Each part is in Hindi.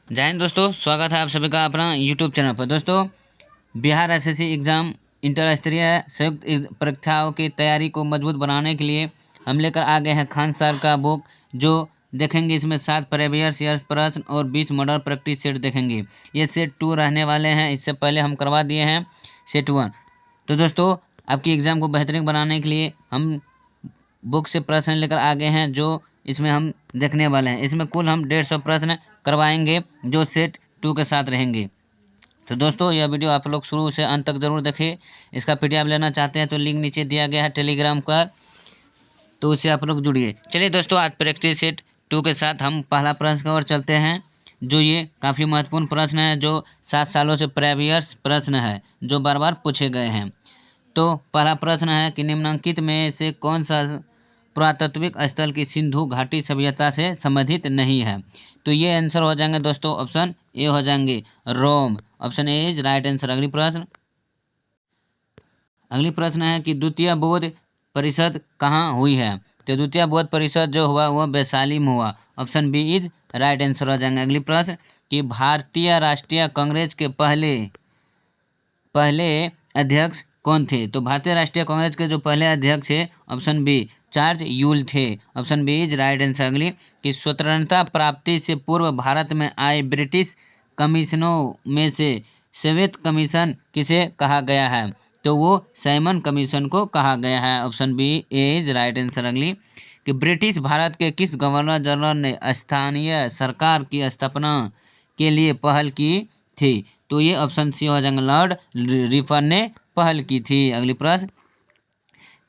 जय हिंद दोस्तों, स्वागत है आप सभी का अपना यूट्यूब चैनल पर। दोस्तों, बिहार एसएससी एग्ज़ाम इंटर स्तरीय संयुक्त परीक्षाओं की तैयारी को मजबूत बनाने के लिए हम लेकर आ गए हैं खान सर का बुक, जो देखेंगे इसमें 7 प्रीवियस ईयर प्रश्न और 20 मॉडल प्रैक्टिस सेट देखेंगे। ये सेट 2 रहने वाले हैं, इससे पहले हम करवा दिए हैं सेट 1। तो दोस्तों, आपकी एग्ज़ाम को बेहतरीन बनाने के लिए हम बुक से प्रश्न लेकर आ गए हैं, जो इसमें हम देखने वाले हैं। इसमें कुल हम 150 प्रश्न करवाएंगे, जो सेट 2 के साथ रहेंगे। तो दोस्तों, यह वीडियो आप लोग शुरू से अंत तक ज़रूर देखें। इसका पीडीएफ लेना चाहते हैं तो लिंक नीचे दिया गया है टेलीग्राम का, तो उससे आप लोग जुड़िए। चलिए दोस्तों, आज प्रैक्टिस सेट 2 के साथ हम पहला प्रश्न की ओर चलते हैं, जो ये काफ़ी महत्वपूर्ण प्रश्न है, जो 7 सालों से प्रीवियस प्रश्न है, जो बार बार पूछे गए हैं। तो पहला प्रश्न है कि निम्नलिखित में से कौन सा पुरातात्विक स्थल की सिंधु घाटी सभ्यता से संबंधित नहीं है। तो ये आंसर हो जाएंगे दोस्तों, ऑप्शन ए हो जाएंगे Rome. Option A is right answer. अगली प्रश्न है कि द्वितीय बौद्ध परिषद कहाँ हुई है। तो द्वितीय बौद्ध परिषद जो हुआ वह वैशाली में हुआ। Option B is right answer हो जाएंगे। अगली प्रश्न कि भारतीय राष्ट्रीय कांग्रेस के पहले अध्यक्ष कौन थे। तो भारतीय राष्ट्रीय कांग्रेस के जो पहले अध्यक्ष थे, ऑप्शन बी जॉर्ज यूल थे। Option B is right answer. अगली कि स्वतंत्रता प्राप्ति से पूर्व भारत में आए ब्रिटिश कमीशनों में से श्वेत कमीशन किसे कहा गया है। तो वो साइमन कमीशन को कहा गया है। Option B is right answer. अगली कि ब्रिटिश भारत के किस गवर्नर जनरल ने स्थानीय सरकार की स्थापना के लिए पहल की थी। तो ये ऑप्शन सी हो जाएगा, लॉर्ड रिपन ने पहल की थी। अगली प्रश्न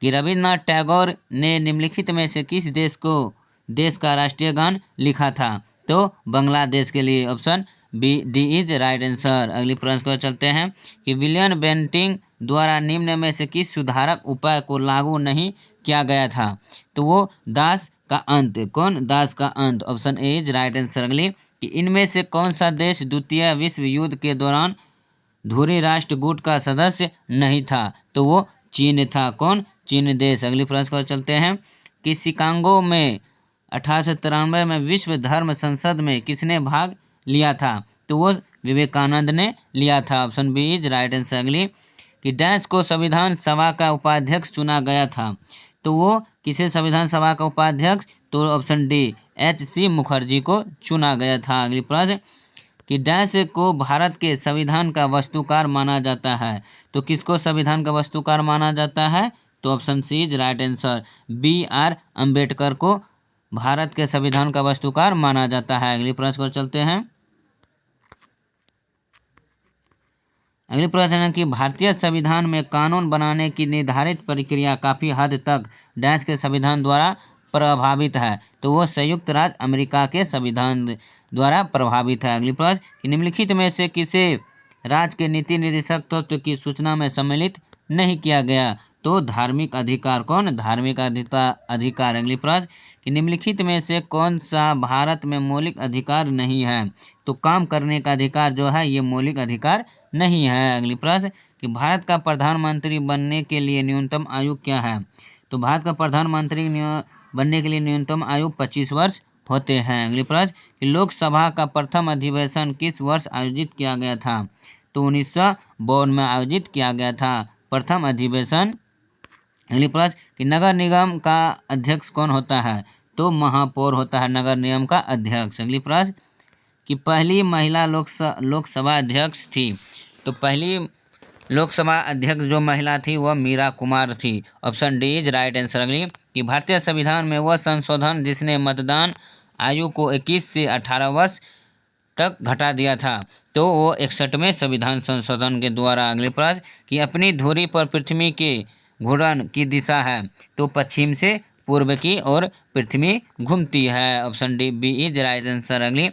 कि रविन्द्रनाथ टैगोर ने निम्नलिखित में से किस देश का राष्ट्रीय गान लिखा था। तो बांग्लादेश के लिए। Option B D is right answer. अगली प्रश्न को चलते हैं कि विलियम बेंटिंग द्वारा निम्न में से किस सुधारक उपाय को लागू नहीं किया गया था। तो वो दास का अंत। कौन? दास का अंत। Option A is right answer. अगली कि इनमें से कौन सा देश द्वितीय विश्व युद्ध के दौरान धुरी राष्ट्र गुट का सदस्य नहीं था। तो वो चीन था। कौन? चीन देश। अगली प्रश्न पर चलते हैं कि शिकागो में 1893 में विश्व धर्म संसद में किसने भाग लिया था। तो वो विवेकानंद ने लिया था। Option B is right answer. अगली कि डैश को संविधान सभा का उपाध्यक्ष चुना गया था। तो वो किसे संविधान सभा का उपाध्यक्ष। तो ऑप्शन डी H.C. मुखर्जी को चुना गया था। अगली प्रश्न कि डैश को भारत के संविधान का वास्तुकार माना जाता है। तो किसको संविधान का वास्तुकार माना जाता है। तो option C is right answer. B.R. Ambedkar को भारत के संविधान का वास्तुकार माना जाता है। अगली प्रश्न पर चलते हैं। अगली प्रश्न है कि भारतीय संविधान में कानून बनाने की निर्धारित प्रक्रिया काफ़ी हद तक डैश के संविधान द्वारा प्रभावित है। तो वो संयुक्त राज्य अमेरिका के संविधान द्वारा प्रभावित है। अगली प्रश्न कि निम्नलिखित में से किसे राज्य के नीति निर्देशक तत्व की सूचना में सम्मिलित नहीं किया गया। तो धार्मिक अधिकार। कौन? धार्मिक अधिकार। अगली प्रश्न कि निम्नलिखित में से कौन सा भारत में मौलिक अधिकार नहीं है। तो काम करने का अधिकार जो है ये मौलिक अधिकार नहीं है। अगली प्रश्न कि भारत का प्रधानमंत्री बनने के लिए न्यूनतम आयु क्या है। तो भारत का प्रधानमंत्री बनने के लिए न्यूनतम आयु 25 वर्ष होते हैं। अगली प्रश्न कि लोकसभा का प्रथम अधिवेशन किस वर्ष आयोजित किया गया था। तो 1952 में आयोजित किया गया था प्रथम अधिवेशन। अगली प्रश्न कि नगर निगम का अध्यक्ष कौन होता है। तो महापौर होता है नगर निगम का अध्यक्ष। अगली प्रश्न कि पहली महिला लोकसभा अध्यक्ष थी। तो पहली लोकसभा अध्यक्ष जो महिला थी वह मीरा कुमार थी। Option D is right answer. अगली कि भारतीय संविधान में वह संशोधन जिसने मतदान आयु को 21 से 18 वर्ष तक घटा दिया था। तो वो 61वें संविधान संशोधन के द्वारा। अगले प्रश्न कि अपनी धुरी पर पृथ्वी के घूर्णन की दिशा है। तो पश्चिम से पूर्व की ओर पृथ्वी घूमती है। Option D B is right answer. अगली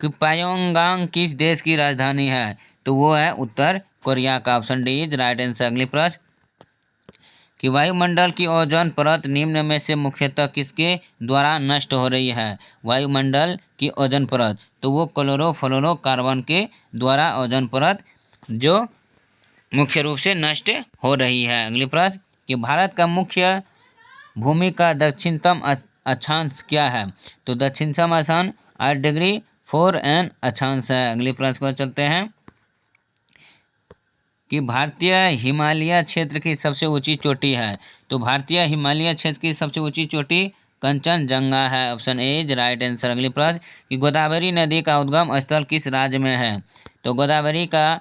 कि प्योंगयांग किस देश की राजधानी है। तो वो है उत्तर कोरिया का। Option D is right answer. अगली प्रश्न कि वायुमंडल की ओजोन परत निम्न में से मुख्यतः किसके द्वारा नष्ट हो रही है। वायुमंडल की ओजोन परत। तो वो क्लोरोफ्लोरोकार्बन के द्वारा ओजोन परत जो मुख्य रूप से नष्ट हो रही है। अगली प्रश्न कि भारत का मुख्य भूमि का दक्षिणतम अक्षांश क्या है। तो दक्षिणतम अक्षांश 8 डिग्री 4 एन अक्षांश है। अगले प्रश्न पर चलते हैं कि भारतीय हिमालय क्षेत्र की सबसे ऊंची चोटी है। तो भारतीय हिमालय क्षेत्र की सबसे ऊंची चोटी कंचनजंगा है। Option A is right answer. अगली प्रश्न कि गोदावरी नदी का उद्गम स्थल किस राज्य में है। तो गोदावरी का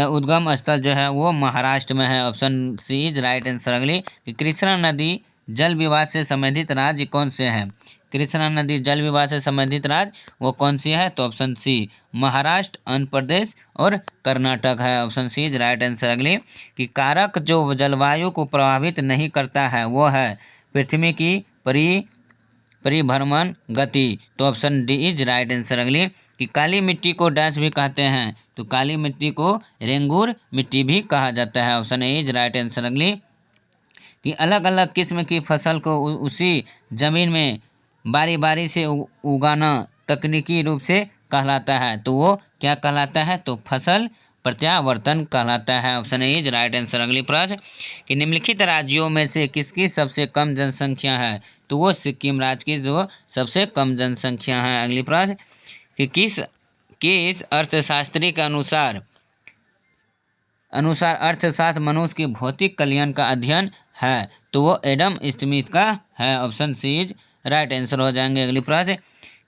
उद्गम स्थल जो है वो महाराष्ट्र में है। Option C is right answer. अगली कि कृष्णा नदी जल विवाद से संबंधित राज्य कौन से हैं। कृष्णा नदी जल विवाद से संबंधित राज्य वो कौन सी है। तो ऑप्शन सी महाराष्ट्र, आंध्र प्रदेश और कर्नाटक है। Option C is right answer. अगली कि कारक जो जलवायु को प्रभावित नहीं करता है वो है पृथ्वी की परिभ्रमण गति। तो option D is right answer. अगली कि काली मिट्टी को डैश भी कहते हैं। तो काली मिट्टी को रेंगूर मिट्टी भी कहा जाता है। Option A is right answer. अगली कि अलग अलग किस्म की फसल को उसी जमीन में बारी बारी से उगाना तकनीकी रूप से कहलाता है। तो वो क्या कहलाता है। तो फसल प्रत्यावर्तन कहलाता है। Option A is right answer. अगली प्रश्न कि निम्नलिखित राज्यों में से किसकी सबसे कम जनसंख्या है। तो वो सिक्किम राज्य की जो सबसे कम जनसंख्या है। अगली प्रश्न कि किस अर्थशास्त्री के अनुसार अर्थशास्त्र मनुष्य की भौतिक कल्याण का अध्ययन है। तो वो एडम स्मिथ का है। Option C is right answer हो जाएंगे। अगली प्रश्न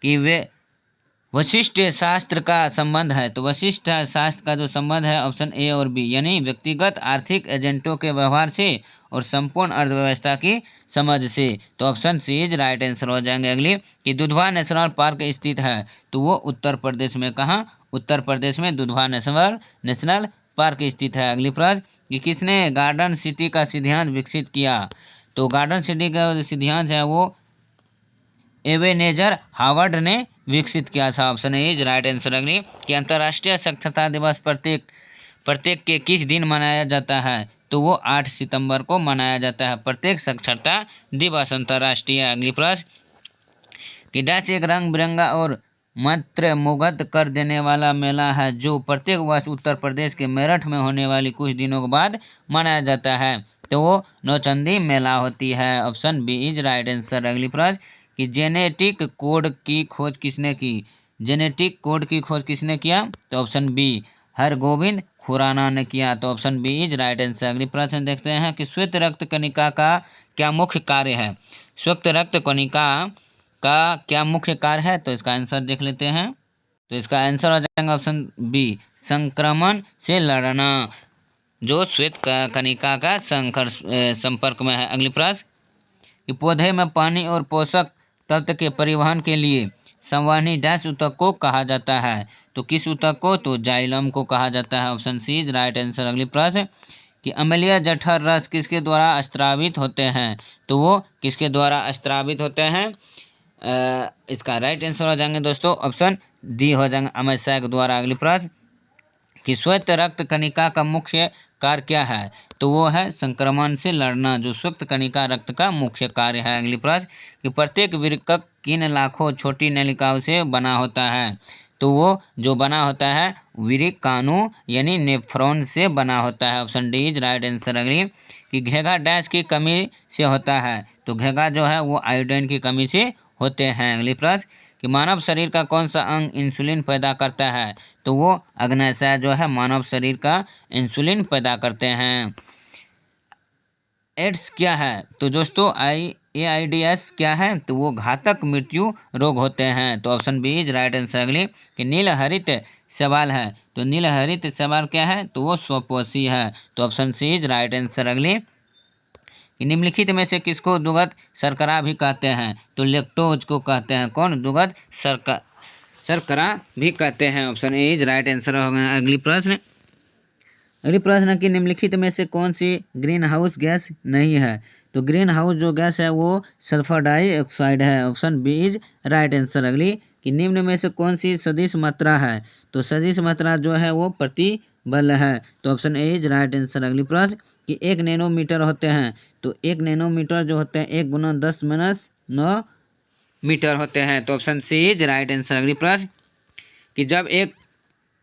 कि वे वशिष्ठ शास्त्र का संबंध है। तो वशिष्ठ शास्त्र का जो संबंध है ऑप्शन ए और बी यानी व्यक्तिगत आर्थिक एजेंटों के व्यवहार से और संपूर्ण अर्थव्यवस्था की समझ से। तो option C is right answer हो जाएंगे। अगली कि दुधवा नेशनल पार्क स्थित है। तो वो उत्तर प्रदेश में कहाँ। उत्तर प्रदेश में दुधवा नेशनल पार्क स्थित है। अगली प्रश्न कि किसने गार्डन सिटी का सिद्धांत विकसित किया। तो गार्डन सिटी का जो सिद्धांत है वो एबेनेजर हावर्ड ने विकसित किया था। Option A is right answer. अगली कि अंतर्राष्ट्रीय साक्षरता दिवस प्रत्येक के किस दिन मनाया जाता है। तो वो 8 सितंबर को मनाया जाता है प्रत्येक साक्षरता दिवस अंतर्राष्ट्रीय। अगली प्रश्न कि डैश एक रंग बिरंगा और मंत्रमुग्ध कर देने वाला मेला है जो प्रत्येक वर्ष उत्तर प्रदेश के मेरठ में होने वाली कुछ दिनों के बाद मनाया जाता है। तो वो नौचंदी मेला होती है। Option B is right answer. अगली प्रश्न कि जेनेटिक कोड की खोज किसने की। जेनेटिक कोड की खोज किसने किया। तो ऑप्शन बी हरगोविंद खुराना ने किया। तो option B is right answer. अगली प्रश्न देखते हैं कि श्वेत रक्त कणिका का क्या मुख्य कार्य है। श्वेत रक्त कणिका का क्या मुख्य कार्य है। तो इसका आंसर देख लेते हैं। तो इसका आंसर हो जाएगा ऑप्शन बी संक्रमण से लड़ना जो श्वेत कणिका का संपर्क में है। अगली प्रश्न कि पौधे में पानी और पोषक तत्व के परिवहन के लिए संवहनी डैश ऊतक को कहा जाता है। तो किस ऊतक को। तो जाइलम को कहा जाता है। Option C is right answer. अगली प्रश्न कि अम्लीय जठर रस किसके द्वारा स्त्रावित होते हैं। तो वो किसके द्वारा स्त्रावित होते हैं। इसका राइट आंसर हो जाएंगे दोस्तों ऑप्शन डी हो जाएंगे अमाशय के द्वारा। अगली प्रश्न कि श्वेत रक्त कणिका का मुख्य कार्य क्या है। तो वो है संक्रमण से लड़ना जो श्वेत कणिका रक्त का मुख्य कार्य है। अगली प्रश्न कि प्रत्येक वृक्क किन लाखों छोटी नलिकाओं से बना होता है। तो वो जो बना होता है वृक्काणु यानी नेफ्रॉन से बना होता है। Option D is right answer. अगली कि घेगा डैश की कमी से होता है। तो घेगा जो है वो आयोडीन की कमी से होते हैं। अगली प्रश्न कि मानव शरीर का कौन सा अंग इंसुलिन पैदा करता है। तो वो अग्न्याशय जो है मानव शरीर का इंसुलिन पैदा करते हैं। एड्स क्या है। तो दोस्तों AIDS क्या है। तो वो घातक मृत्यु रोग होते हैं। तो option B is right answer. अगली कि नीलहरित शैवाल है। तो नीलहरित शैवाल क्या है। तो वो स्वपोषी है। तो option C is right answer. अगली कि निम्नलिखित में से किसको दुग्ध शर्करा भी कहते हैं। तो लेक्टोज को कहते हैं। कौन। दुग्ध शर्करा भी कहते हैं। Option A is right answer होगा। अगली प्रश्न है कि निम्नलिखित में से कौन सी ग्रीन हाउस गैस नहीं है। तो ग्रीन हाउस जो गैस है वो सल्फर डाइऑक्साइड है। Option B is right answer. अगली कि निम्न में से कौन सी सदिश मात्रा है। तो सदिश मात्रा जो है वो प्रतिबल है। तो option A is right answer. अगली प्रश्न कि 1 नैनोमीटर होते हैं। तो 1 नैनोमीटर जो होते हैं 1 × 10⁻⁹ मीटर होते हैं। तो option C is right answer. अगली प्रश्न कि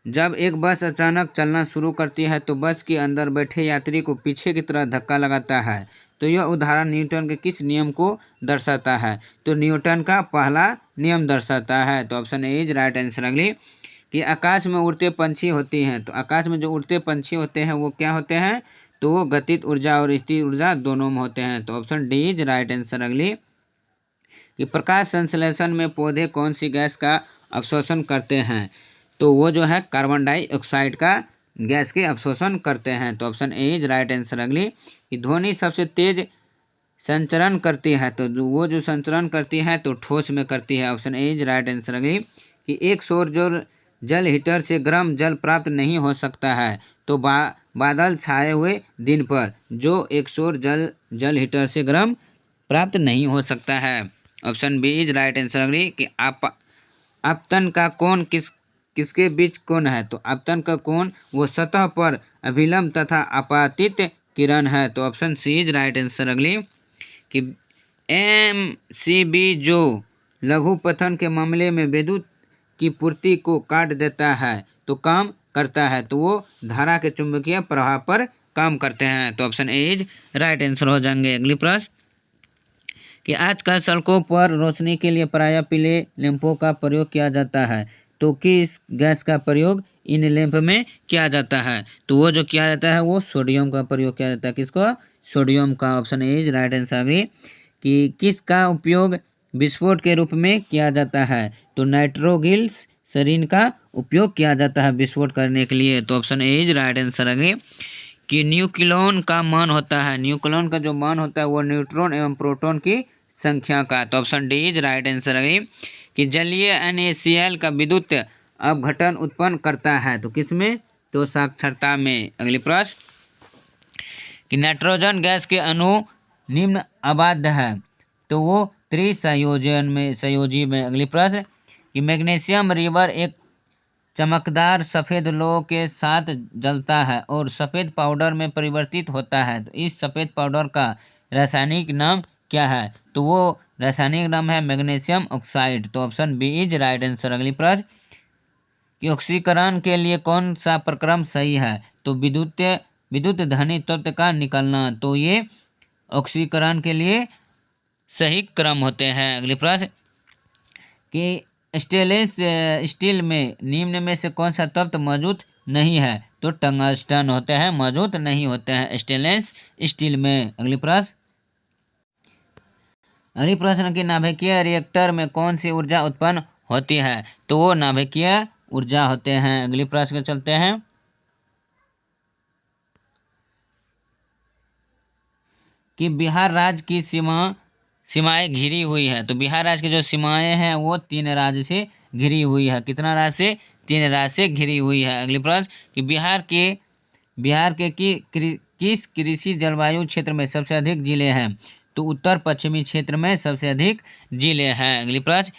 जब एक बस अचानक चलना शुरू करती है तो बस के अंदर बैठे यात्री को पीछे की तरफ धक्का लगाता है। तो यह उदाहरण न्यूटन के किस नियम को दर्शाता है। तो न्यूटन का पहला नियम दर्शाता है? तो option A is right answer. अगली कि आकाश में उड़ते पंछी होती हैं, तो आकाश में जो उड़ते पंछी होते हैं वो क्या होते हैं? तो वो गतिज ऊर्जा और स्थिर ऊर्जा दोनों में होते हैं। तो option D is right answer. अगली कि प्रकाश संश्लेषण में पौधे कौन सी गैस का अवशोषण करते हैं? तो वो जो है कार्बन डाइऑक्साइड का गैस के अवशोषण करते हैं। तो option A is right answer. अगली कि ध्वनि सबसे तेज संचरण करती है, तो वो जो संचरण करती है तो ठोस में करती है। Option A is right answer. अगली कि एक सौर जल हीटर से गर्म जल प्राप्त नहीं हो सकता है, तो बादल छाए हुए दिन पर जो एक सौर जल हीटर से गर्म प्राप्त नहीं हो सकता है। Option B is right answer. अगली कि आपतन का कोण किसके बीच कोण है? तो आपतन का कोण वो सतह पर अभिलंब तथा आपातित किरण है। तो option C is right answer. अगली कि एमसीबी जो लघुपथन के मामले में विद्युत की पूर्ति को काट देता है तो काम करता है, तो वो धारा के चुंबकीय प्रभाव पर काम करते हैं। तो option A is right answer हो जाएंगे। अगली प्रश्न कि आजकल सड़कों पर रोशनी के लिए प्रायः पीले लैंपों का प्रयोग किया जाता है, तो किस गैस का प्रयोग इन लैंप में किया जाता है? तो वो जो किया जाता है वो सोडियम का प्रयोग किया जाता है। किसको? सोडियम का। Option A is right answer. भी कि किसका उपयोग विस्फोट के रूप में किया जाता है? तो नाइट्रोग्लिसरीन का उपयोग किया जाता है विस्फोट करने के लिए। तो option A is right answer. अगले कि न्यूक्लियॉन का मान होता है, न्यूक्लियॉन का जो मान होता है वो न्यूट्रॉन एवं प्रोटॉन की संख्या का। तो option D is right answer. अगली कि जलीय NaCl का विद्युत अपघटन उत्पन्न करता है, तो किसमें? तो साक्षरता में। अगली प्रश्न कि नाइट्रोजन गैस के अणु निम्न अबाध्य है, तो वो संयोजी में। अगली प्रश्न कि मैग्नीशियम रिवर एक चमकदार सफ़ेद लोह के साथ जलता है और सफ़ेद पाउडर में परिवर्तित होता है, तो इस सफ़ेद पाउडर का रासायनिक नाम क्या है? तो वो रासायनिक नाम है मैग्नीशियम ऑक्साइड। तो option B is right answer. अगली प्रश्न कि ऑक्सीकरण के लिए कौन सा प्रक्रम सही है? तो विद्युत धनी तत्व का निकलना, तो ये ऑक्सीकरण के लिए सही क्रम होते हैं। अगली प्रश्न कि स्टेनलेस स्टील में निम्न में से कौन सा तत्व मौजूद नहीं है? तो टंगस्टन होते हैं, मौजूद नहीं होते हैं स्टेनलेस स्टील में। अगली प्रश्न कि नाभिकीय रिएक्टर में कौन सी ऊर्जा उत्पन्न होती है? तो वो नाभिकीय ऊर्जा होते हैं। अगली प्रश्न चलते हैं कि बिहार राज्य की सीमाएं घिरी हुई है, तो बिहार राज्य की जो सीमाएं हैं वो 3 राज्य से घिरी हुई है। कितना राज्य से? 3 राज्य से घिरी हुई है। अगली प्रश्न कि बिहार के किस कृषि जलवायु क्षेत्र में सबसे अधिक जिले हैं? तो उत्तर पश्चिमी क्षेत्र में सबसे अधिक जिले हैं। अगली प्रश्न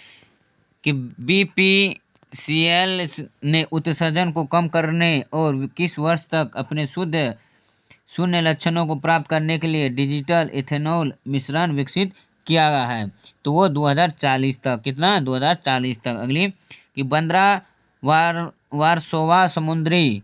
कि BPCL ने उत्सर्जन को कम करने और किस वर्ष तक अपने शून्य लक्षणों को प्राप्त करने के लिए डिजिटल इथेनॉल मिश्रण विकसित किया गया है? तो वो 2040 तक। कितना? 2040 तक। अगली कि वारसोवा समुद्री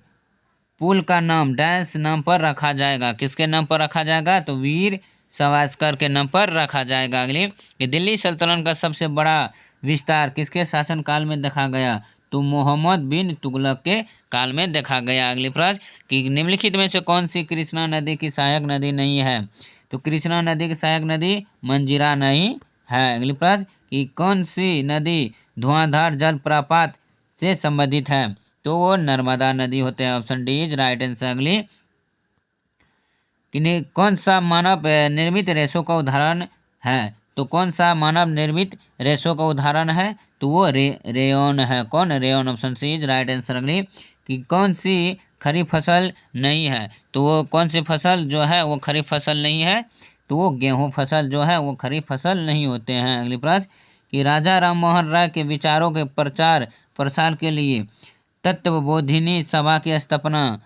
पुल का नाम डैश नाम पर रखा जाएगा? किसके नाम पर रखा जाएगा? तो वीर सावरकर के नाम पर रखा जाएगा। अगली कि दिल्ली सल्तनत का सबसे बड़ा विस्तार किसके शासनकाल में देखा गया? तो मोहम्मद बिन तुगलक के काल में देखा गया। अगली प्रश्न कि निम्नलिखित में से कौन सी कृष्णा नदी की सहायक नदी नहीं है? तो कृष्णा नदी की सहायक नदी मंजीरा नहीं है। अगली प्रश्न कि कौन सी नदी धुआंधार जलप्रपात से संबंधित है? तो वो नर्मदा नदी होते हैं। Option D is right answer. अगली कि कौन सा मानव निर्मित रेशों का उदाहरण है? तो कौन सा मानव निर्मित रेशों का उदाहरण है? तो वो रेयन है। कौन? Rayon. Option C is right answer. अगली कि कौन सी खरीफ फसल नहीं है? तो वो कौन सी फसल जो है वो खरीफ फसल नहीं है? तो वो गेहूं फसल जो है वो खरीफ फसल नहीं होते हैं। अगली प्रश्न कि राजा राम मोहन राय के विचारों के प्रचार प्रसार के लिए तत्वबोधिनी सभा की स्थापना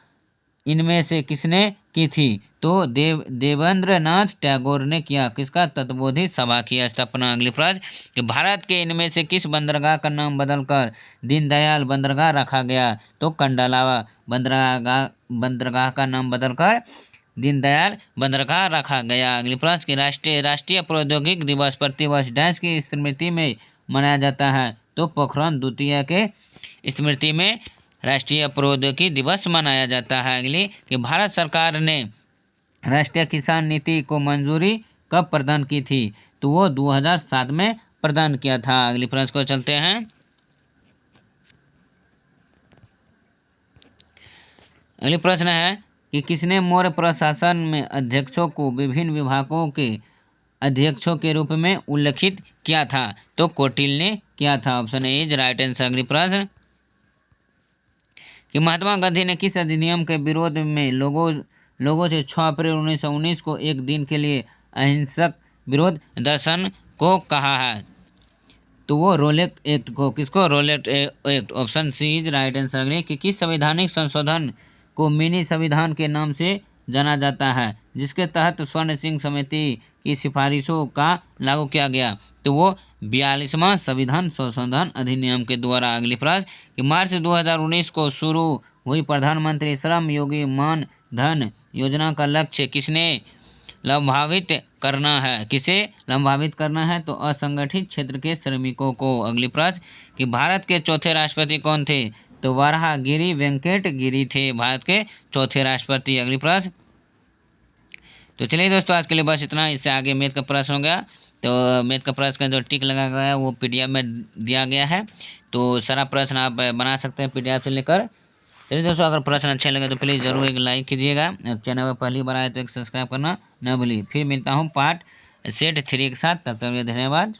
इनमें से किसने की थी? तो देवेंद्र नाथ टैगोर ने किया। किसका? तत्वबोधि सभा की स्थापना। अगली प्रश्न कि भारत के इनमें से किस बंदरगाह का नाम बदलकर दीनदयाल बंदरगाह रखा गया? तो कंडलावा बंदरगाह का नाम बदलकर दीनदयाल बंदरगाह रखा गया। अगली प्रश्न कि राष्ट्रीय प्रौद्योगिकी दिवस प्रतिवर्ष डैश की स्मृति में मनाया जाता है? तो पोखरण द्वितीय के स्मृति में राष्ट्रीय प्रौद्योगिकी दिवस मनाया जाता है। अगली कि भारत सरकार ने राष्ट्रीय किसान नीति को मंजूरी कब प्रदान की थी? तो वो 2007 में प्रदान किया था। अगली प्रश्न को चलते हैं। अगली प्रश्न है कि किसने मौर्य प्रशासन में अध्यक्षों को विभिन्न विभागों के अध्यक्षों के रूप में उल्लेखित किया था? तो कौटिल्य ने किया था। Option A is right answer. अगली प्रश्न कि महात्मा गांधी ने किस अधिनियम के विरोध में लोगों से 6 अप्रैल 1919 को एक दिन के लिए अहिंसक विरोध दर्शन को कहा है? तो वो रोलेट एक्ट को, किसको? Rowlatt Act. Option C is right answer. अगले कि किस संवैधानिक संशोधन को मिनी संविधान के नाम से जाना जाता है, जिसके तहत स्वर्ण सिंह समिति की सिफारिशों का लागू किया गया? तो वो 42वां संविधान संशोधन अधिनियम के द्वारा। अगली प्रश्न कि मार्च 2019 को शुरू हुई प्रधानमंत्री श्रम योगी मान धन योजना का लक्ष्य किसने लाभान्वित करना है? किसे लाभान्वित करना है? तो असंगठित क्षेत्र के श्रमिकों को। अगली प्रश्न कि भारत के चौथे राष्ट्रपति कौन थे? तो वराहगिरि वेंकट गिरी थे भारत के चौथे राष्ट्रपति। अगली प्रश्न तो चलिए दोस्तों, आज के लिए बस इतना। इससे आगे मैथ का प्रश्न हो गया। तो मैथ का प्रश्न का जो टिक लगा गया है वो PDF में दिया गया है, तो सारा प्रश्न आप बना सकते हैं PDF से लेकर। चलिए दोस्तों, अगर प्रश्न अच्छे लगे तो प्लीज़ ज़रूर एक लाइक कीजिएगा। चैनल पर पहली बार आए तो एक सब्सक्राइब करना न भूलिए। फिर मिलता हूँ पार्ट सेट 3 के साथ। तब तक के लिए धन्यवाद।